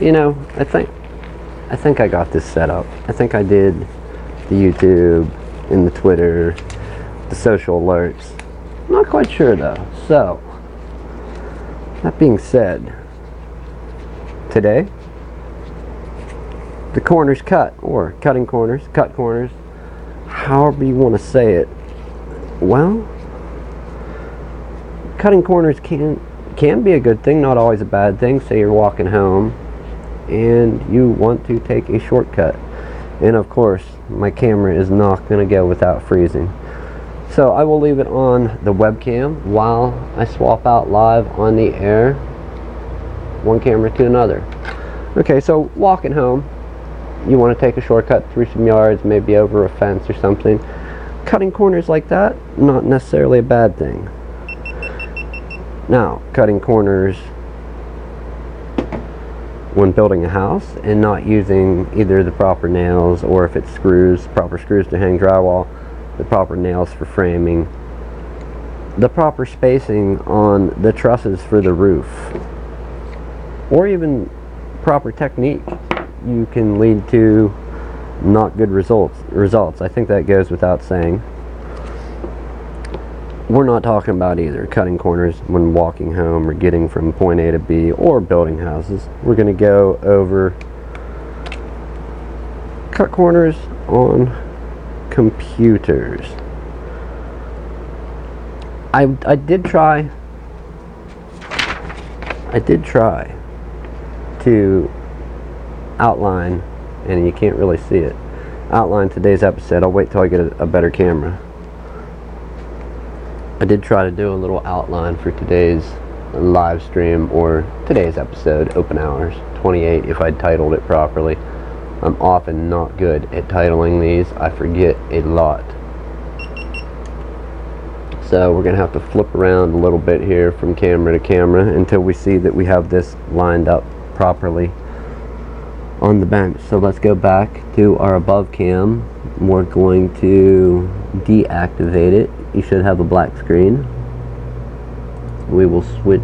you know, I think I got this set up. I think I did the YouTube and the Twitter, the social alerts. I'm not quite sure though. So, that being said, today, the corners cut, or cutting corners, cut corners, however you want to say it. Well, cutting corners can be a good thing, not always a bad thing. Say you're walking home and you want to take a shortcut, and of course my camera is not going to go without freezing, so I will leave it on the webcam while I swap out live on the air, one camera to another. Okay, so walking home, you want to take a shortcut through some yards, maybe over a fence or something. Cutting corners like that, not necessarily a bad thing. Now, cutting corners when building a house and not using either the proper nails, or if it's screws, proper screws to hang drywall, the proper nails for framing, the proper spacing on the trusses for the roof, or even proper technique, you can lead to not good results. I think that goes without saying. We're not talking about either cutting corners when walking home or getting from point A to B or building houses. We're going to go over cut corners on computers. I did try to outline, and you can't really see it, outline today's episode. I'll wait till I get a better camera. I did try to do a little outline for today's live stream, or today's episode, Open Hours 28, if I'd titled it properly. I'm often not good at titling these. I forget a lot. So we're going to have to flip around a little bit here from camera to camera until we see that we have this lined up properly on the bench. So let's go back to our above cam. We're going to deactivate it. You should have a black screen. We will switch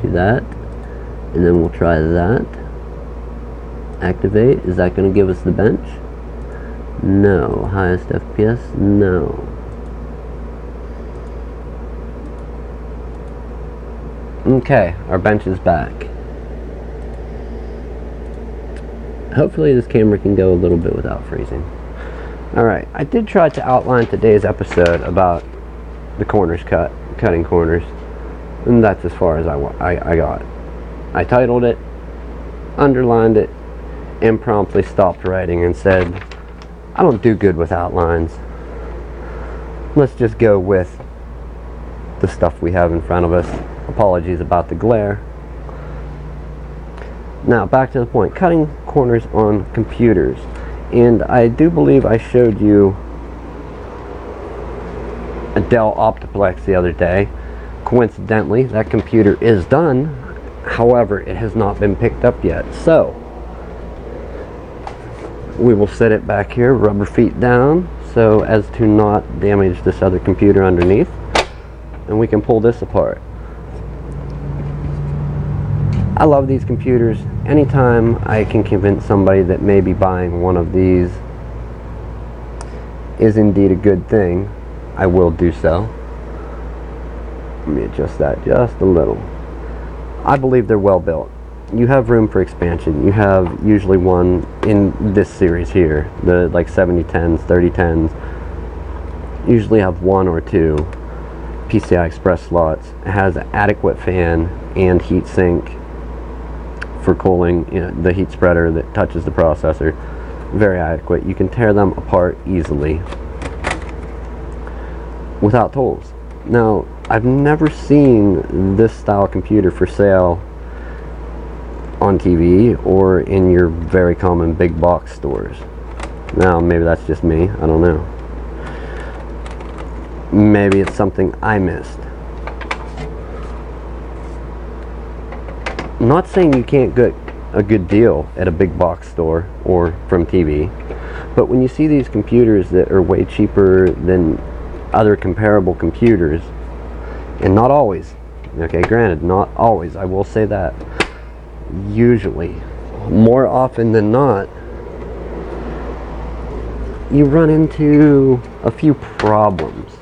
to that, and then we'll try that. Activate. Is that going to give us the bench? No. Highest FPS? No. Okay, our bench is back. Hopefully this camera can go a little bit without freezing. Alright, I did try to outline today's episode about the corners cutting corners, and that's as far as I got. I titled it, underlined it, and promptly stopped writing and said, I don't do good with outlines. Let's just go with the stuff we have in front of us. Apologies about the glare. Now back to the point, cutting corners on computers. And I do believe I showed you a Dell Optiplex the other day. Coincidentally, that computer is done. However, it has not been picked up yet. So, we will set it back here, rubber feet down, so as to not damage this other computer underneath. And we can pull this apart. I love these computers. Anytime I can convince somebody that maybe buying one of these is indeed a good thing, I will do so. Let me adjust that just a little. I believe they're well built. You have room for expansion. You have usually one in this series here, the like 7010s, 3010s, usually have one or two PCI Express slots. It has an adequate fan and heat sink for cooling, you know, the heat spreader that touches the processor. Very adequate. You can tear them apart easily without tools. Now, I've never seen this style computer for sale on TV or in your very common big box stores. Now, maybe that's just me. I don't know. Maybe it's something I missed. I'm not saying you can't get a good deal at a big box store or from TV, but when you see these computers that are way cheaper than other comparable computers, and not always, okay, granted, not always, I will say that, usually, more often than not, you run into a few problems.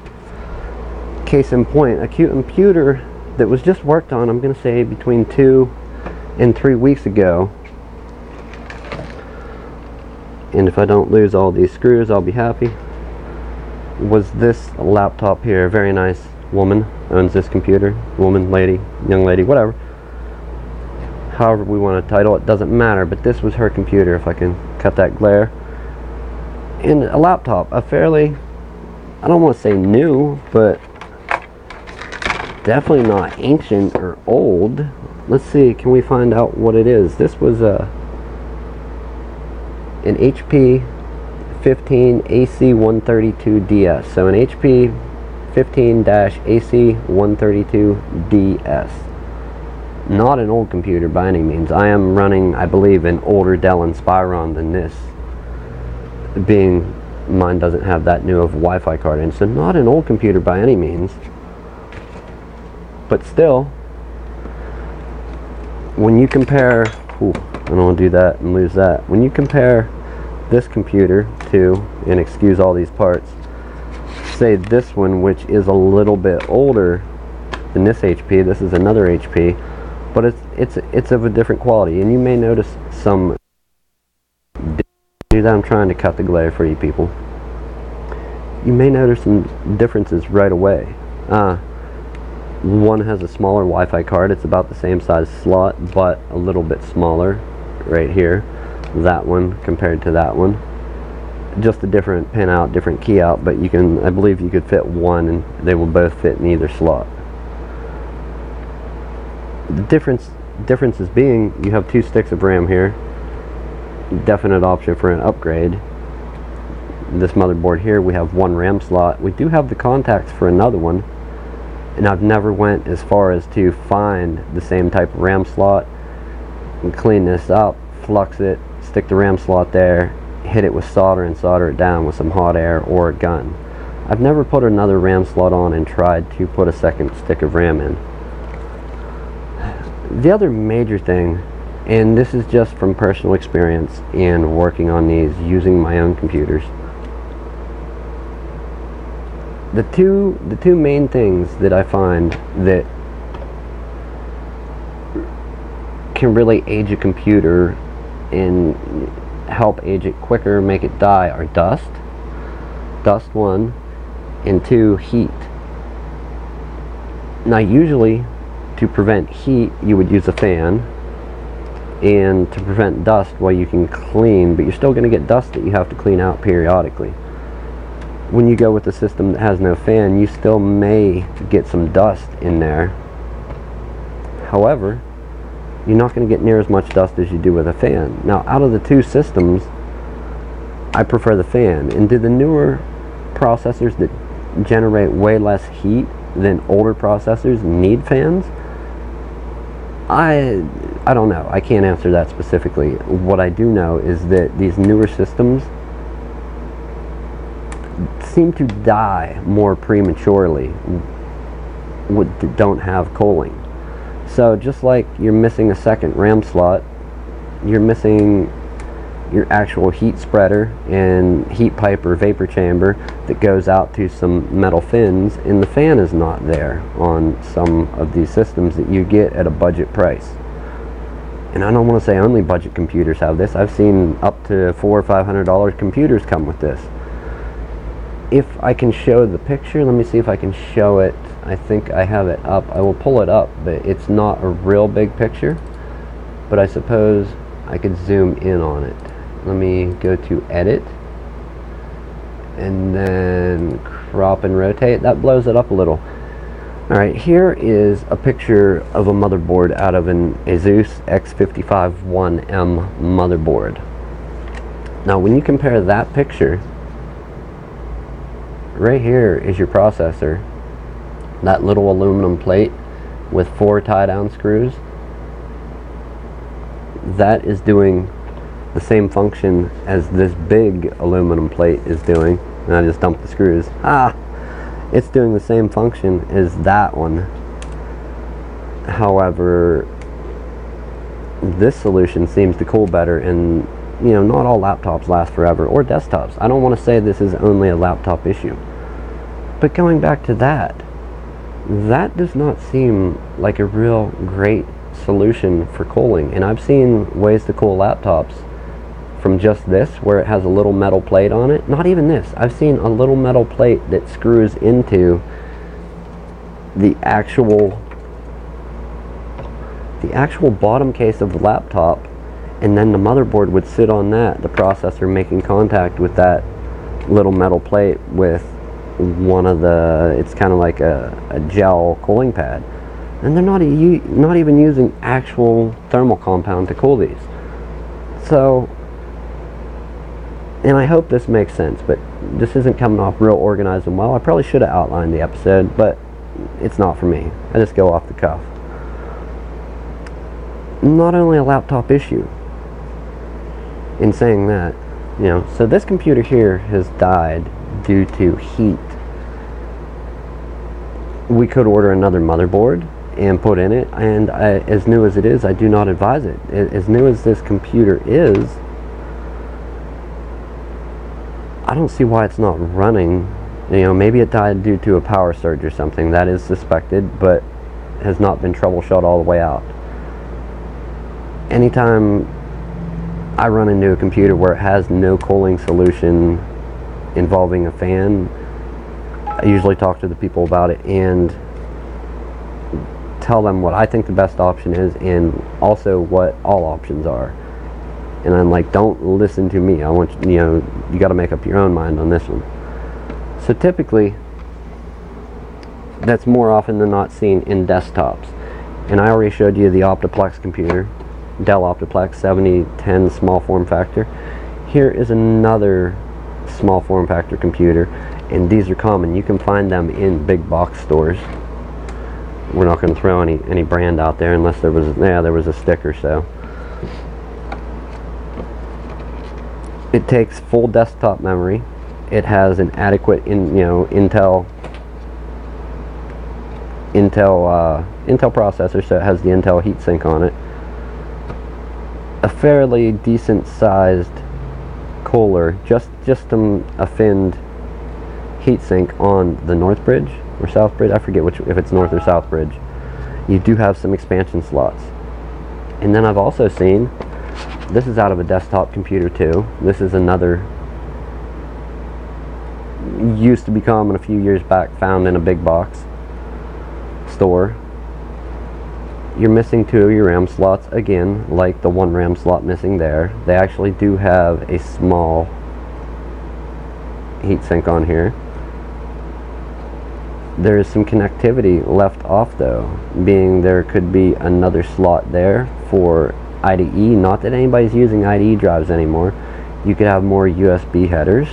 Case in point, a computer that was just worked on, I'm going to say between 2 and 3 weeks ago, and if I don't lose all these screws, I'll be happy, was this laptop here. Very nice woman owns this computer. Woman, lady, young lady, whatever. However we want to title it, doesn't matter, but this was her computer, if I can cut that glare. And a laptop, a fairly, I don't want to say new, but definitely not ancient or old. Let's see, can we find out what it is? This was an HP 15 AC132DS. So an HP 15-AC132DS. Not an old computer by any means. I am running, I believe, an older Dell Inspiron than this, being mine doesn't have that new of a Wi-Fi card in. So not an old computer by any means, but still, when you compare, ooh, I don't want to do that and lose that. When you compare this computer to, and excuse all these parts, say this one, which is a little bit older than this HP, this is another HP, but it's of a different quality, and you may notice some. I'm trying to cut the glare for you people. You may notice some differences right away. One has a smaller Wi-Fi card. It's about the same size slot, but a little bit smaller right here. That one compared to that one. Just a different pin out, different key out, but you can, I believe you could fit one and they will both fit in either slot. The differences being, you have 2 sticks of RAM here. Definite option for an upgrade. This motherboard here, we have 1 RAM slot. We do have the contacts for another one, and I've never went as far as to find the same type of RAM slot and clean this up, flux it, stick the RAM slot there, hit it with solder and solder it down with some hot air or a gun. I've never put another RAM slot on and tried to put a second stick of RAM in. The other major thing, and this is just from personal experience and working on these using my own computers, the two main things that I find that can really age a computer and help age it quicker, make it die, are dust, 1, and 2, heat. Now usually to prevent heat you would use a fan, and to prevent dust, well, you can clean, but you're still going to get dust that you have to clean out periodically. When you go with a system that has no fan, you still may get some dust in there. However, you're not going to get near as much dust as you do with a fan. Now, out of the 2 systems, I prefer the fan. And do the newer processors that generate way less heat than older processors need fans? I don't know. I can't answer that specifically. What I do know is that these newer systems seem to die more prematurely, don't have cooling. So just like you're missing a second RAM slot, you're missing your actual heat spreader and heat pipe or vapor chamber that goes out to some metal fins, and the fan is not there on some of these systems that you get at a budget price. And I don't want to say only budget computers have this. I've seen up to $400 or $500 computers come with this. If I can show the picture, let me see if I can show it. I think I have it up. I will pull it up, but it's not a real big picture, but I suppose I could zoom in on it. Let me go to edit and then crop and rotate. That blows it up a little. Alright, here is a picture of a motherboard out of an Asus X551M motherboard. Now when you compare that picture, right here is your processor, that little aluminum plate with 4 tie down screws. That is doing the same function as this big aluminum plate is doing. And I just dumped the screws. It's doing the same function as that one. However, this solution seems to cool better, and you know, not all laptops last forever, or desktops. I don't want to say this is only a laptop issue, but going back to that does not seem like a real great solution for cooling. And I've seen ways to cool laptops from just this, where it has a little metal plate on it. Not even this. I've seen a little metal plate that screws into the actual bottom case of the laptop, and then the motherboard would sit on that, the processor making contact with that little metal plate with one of the, it's kind of like a gel cooling pad, and they're not even using actual thermal compound to cool these. So, and I hope this makes sense, but this isn't coming off real organized and well. I probably should have outlined the episode, but it's not for me. I just go off the cuff. Not only a laptop issue in saying that, you know, so this computer here has died due to heat. We could order another motherboard and put in it, and as new as it is, I do not advise it. As new as this computer is, I don't see why it's not running. You know, maybe it died due to a power surge or something. That is suspected, but has not been troubleshot all the way out. Anytime I run into a computer where it has no cooling solution involving a fan, I usually talk to the people about it and tell them what I think the best option is, and also what all options are. And I'm like, don't listen to me. I want you know, you got to make up your own mind on this one. So typically, that's more often than not seen in desktops. And I already showed you the Optiplex computer, Dell Optiplex 7010 small form factor. Here is another small form factor computer, and these are common. You can find them in big box stores. We're not going to throw any brand out there unless there was a stick or so. It takes full desktop memory. It has an adequate Intel processor, so it has the Intel heatsink on it. A fairly decent sized cooler, just a finned heatsink on the north bridge or south bridge. I forget if it's north or south bridge. You do have some expansion slots. And then I've also seen, this is out of a desktop computer too. This is another, used to be common a few years back, found in a big box store. You're missing 2 of your RAM slots again, like the 1 RAM slot missing there. They actually do have a small heatsink on here. There is some connectivity left off though, being there could be another slot there for IDE. Not that anybody's using IDE drives anymore. You could have more USB headers.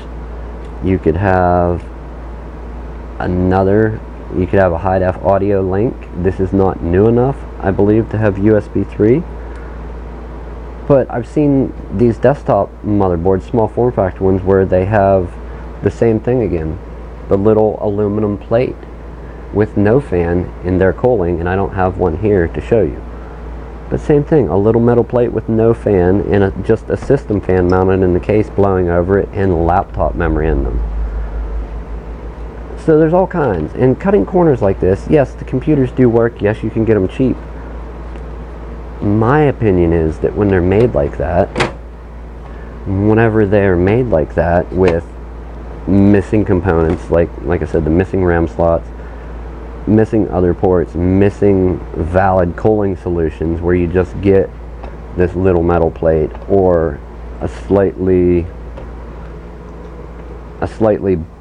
You could have you could have a high def audio link. This is not new enough, I believe, to have USB 3. But I've seen these desktop motherboards, small form factor ones, where they have the same thing again. The little aluminum plate with no fan in their cooling, and I don't have one here to show you. But same thing, a little metal plate with no fan and just a system fan mounted in the case blowing over it, and laptop memory in them. So there's all kinds. And cutting corners like this, yes, the computers do work. Yes, you can get them cheap. My opinion is that when they're made like that, whenever they're made like that with missing components, like I said, the missing RAM slots, missing other ports, missing valid cooling solutions, where you just get this little metal plate or a slightly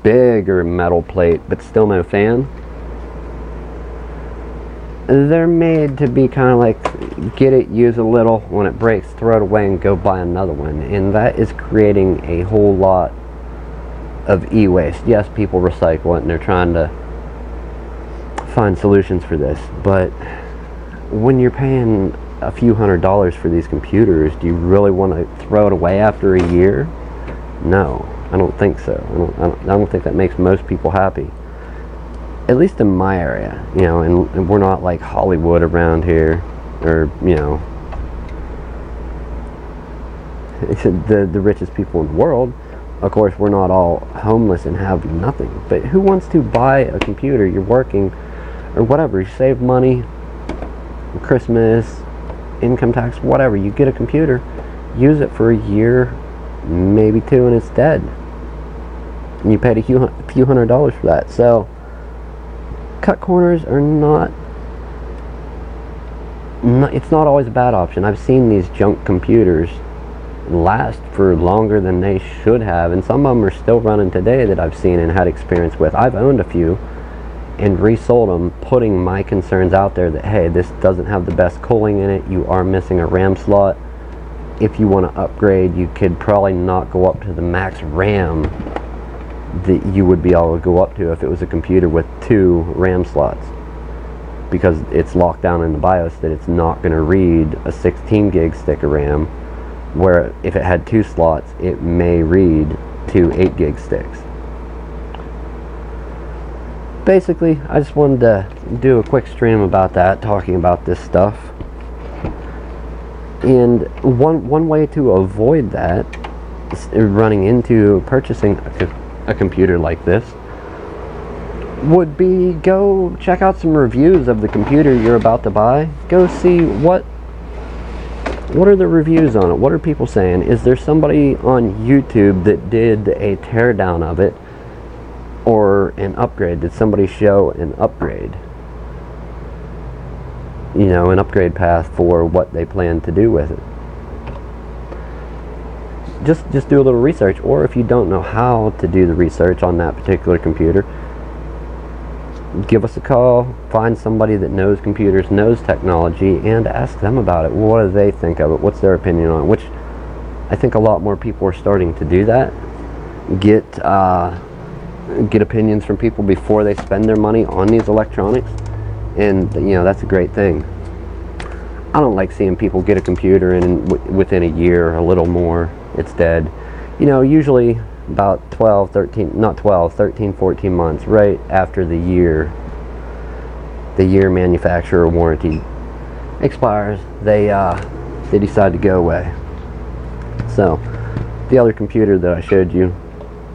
bigger metal plate but still no fan, they're made to be kind of like, get it, use a little, when it breaks, throw it away and go buy another one. And that is creating a whole lot of e-waste. Yes, people recycle it and they're trying to find solutions for this, but when you're paying a few $100s for these computers, do you really want to throw it away after a year? No, I don't think so. I don't think that makes most people happy, at least in my area, you know. And we're not like Hollywood around here, or you know, the richest people in the world. Of course, we're not all homeless and have nothing, but who wants to buy a computer? You're working or whatever, you save money, Christmas, income tax, whatever, you get a computer, use it for a year, maybe two, and it's dead. And you paid a few $100s for that. So cut corners are not, it's not always a bad option. I've seen these junk computers last for longer than they should have, and some of them are still running today that I've seen and had experience with. I've owned a few and resold them, putting my concerns out there that, hey, this doesn't have the best cooling in it, you are missing a RAM slot. If you want to upgrade, you could probably not go up to the max RAM that you would be able to go up to if it was a computer with 2 RAM slots, because it's locked down in the BIOS that it's not going to read a 16 gig stick of RAM, where if it had 2 slots it may read 2 8 gig sticks. Basically, I just wanted to do a quick stream about that, talking about this stuff. And one way to avoid that, running into purchasing a computer like this, would be go check out some reviews of the computer you're about to buy. Go see what are the reviews on it. What are people saying? Is there somebody on YouTube that did a teardown of it or an upgrade? Did somebody show an upgrade? You know, an upgrade path for what they plan to do with it. Just do a little research, or if you don't know how to do the research on that particular computer, give us a call, find somebody that knows computers, knows technology, and ask them about it. What do they think of it? What's their opinion on it? Which I think a lot more people are starting to do that. Get opinions from people before they spend their money on these electronics, and you know, that's a great thing. I don't like seeing people get a computer and within a year or a little more it's dead. You know, usually about 13, 14 months right after the year manufacturer warranty expires, they decide to go away. So the other computer that I showed you,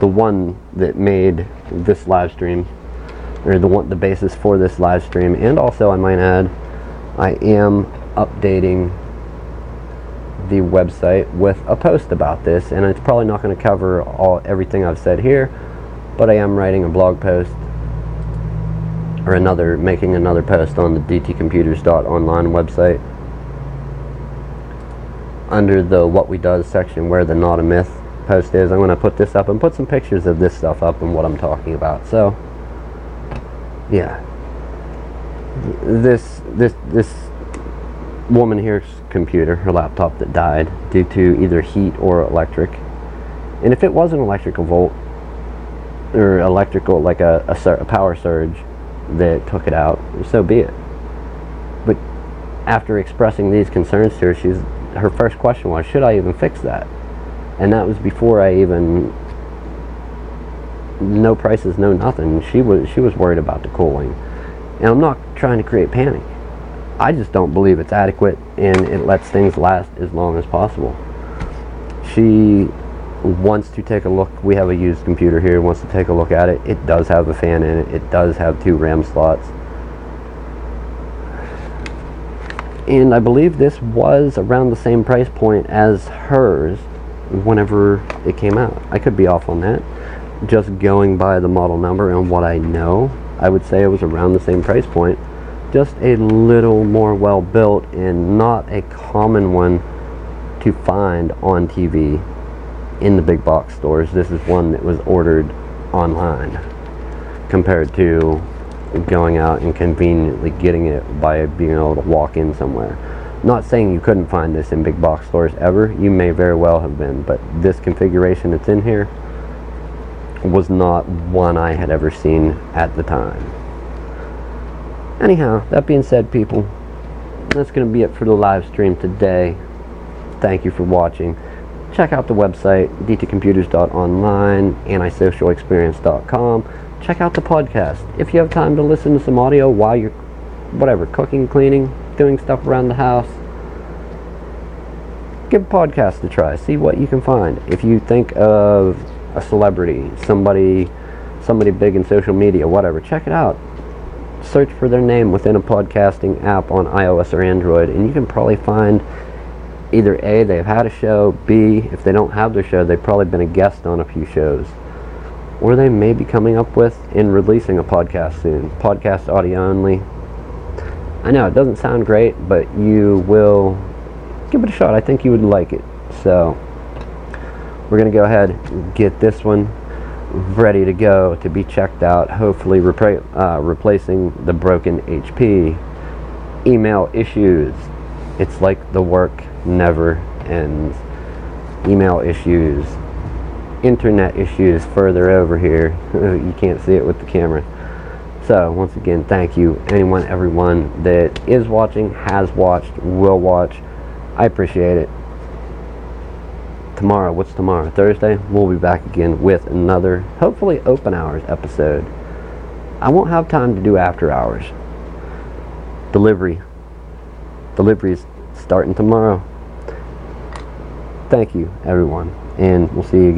the one that made this live stream, or the basis for this live stream, and also I might add, I am updating the website with a post about this, and it's probably not going to cover everything I've said here, but I am writing a blog post, or making another post on the dtcomputers.online website under the What We Does section, where the Not a Myth post is. I'm going to put this up and put some pictures of this stuff up and what I'm talking about. So yeah, this woman here's computer, her laptop, that died due to either heat or electric. And if it was an electrical volt, or electrical, like a power surge that took it out, so be it. But after expressing these concerns to her, her first question was, should I even fix that? And that was before I even, no prices, no nothing. She was worried about the cooling. And I'm not trying to create panic. I just don't believe it's adequate, and it lets things last as long as possible. She wants to take a look. We have a used computer here, wants to take a look at it. It does have a fan in it. It does have 2 RAM slots. And I believe this was around the same price point as hers whenever it came out. I could be off on that. Just going by the model number and what I know, I would say it was around the same price point. Just a little more well built, and not a common one to find on TV in the big box stores. This is one that was ordered online, compared to going out and conveniently getting it by being able to walk in somewhere. Not saying you couldn't find this in big box stores ever. You may very well have been, but this configuration that's in here was not one I had ever seen at the time. Anyhow, that being said, people, that's going to be it for the live stream today. Thank you for watching. Check out the website, dtcomputers.online, antisocialexperience.com. Check out the podcast. If you have time to listen to some audio while you're, whatever, cooking, cleaning, doing stuff around the house, give podcasts a try. See what you can find. If you think of a celebrity, somebody big in social media, whatever, check it out. Search for their name within a podcasting app on iOS or Android, and you can probably find either A, they've had a show, B, if they don't have their show, they've probably been a guest on a few shows, or they may be coming up with and releasing a podcast soon. Podcast audio only. I know it doesn't sound great, but you will give it a shot. I think you would like it. So we're going to go ahead and get this one ready to go to be checked out, hopefully replacing the broken HP. Email issues. It's like the work never ends. Email issues. Internet issues further over here. You can't see it with the camera. So once again, thank you everyone that is watching, has watched, will watch. I appreciate it. Tomorrow, what's tomorrow? Thursday? We'll be back again with another, hopefully, open hours episode. I won't have time to do after hours. Delivery's starting tomorrow. Thank you, everyone, and we'll see you again.